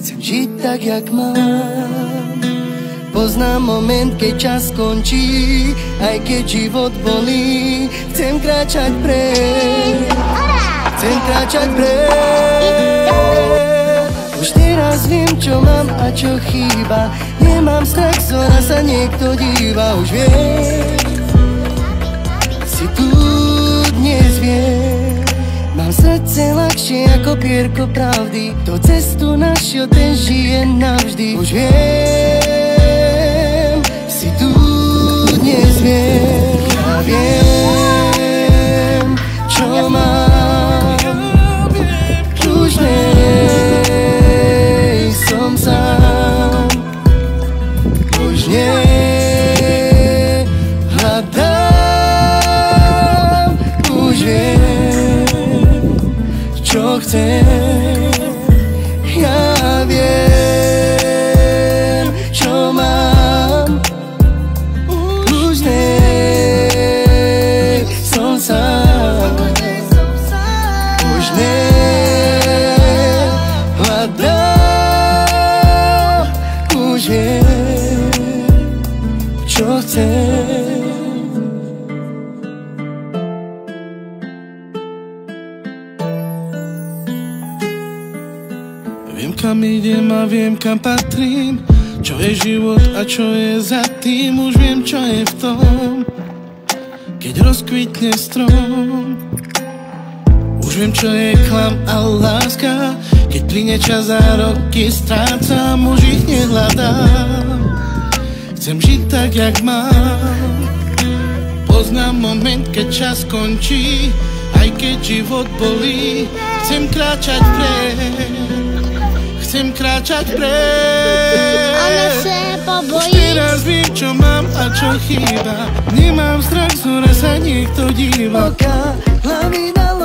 Chcem žiť tak, jak mám. Poznám moment, keď čas skončí, aj keď život bolí. Chcem kráčať preč, chcem kráčať preč. Už teraz viem, čo mám a čo chýba. Nemám strach, zora sa niekto díva. Už viem, si tu dnes viem. Mám srdce ľahšie ako pierko pravdy. To cestu našiel, ten žije navždy. Už viem, si tu dnes viem. Ja viem, čo mám. Už nie som sám. Už nehľadám. Už viem, čo chcem. Ja viem, čo mám. Už nie som sám. Už nehľadám. Už viem, čo chcem. Viem, kam idem a viem, kam patrím. Čo je život a čo je za tým. Už viem, čo je v tom, keď rozkvitne strom. Už viem, čo je klam a láska. Keď plyne čas a roky strácam, už ich nehľadám. Chcem žiť tak, jak mám. Poznám moment, keď čas končí, aj keď život bolí. Chcem kráčať preč, chcem kráčať preč. Ona se pobojí. Už teraz viem, čo mám a čo chýba. Nemám strach, zhora sa niekto díva. Oka, hlavy na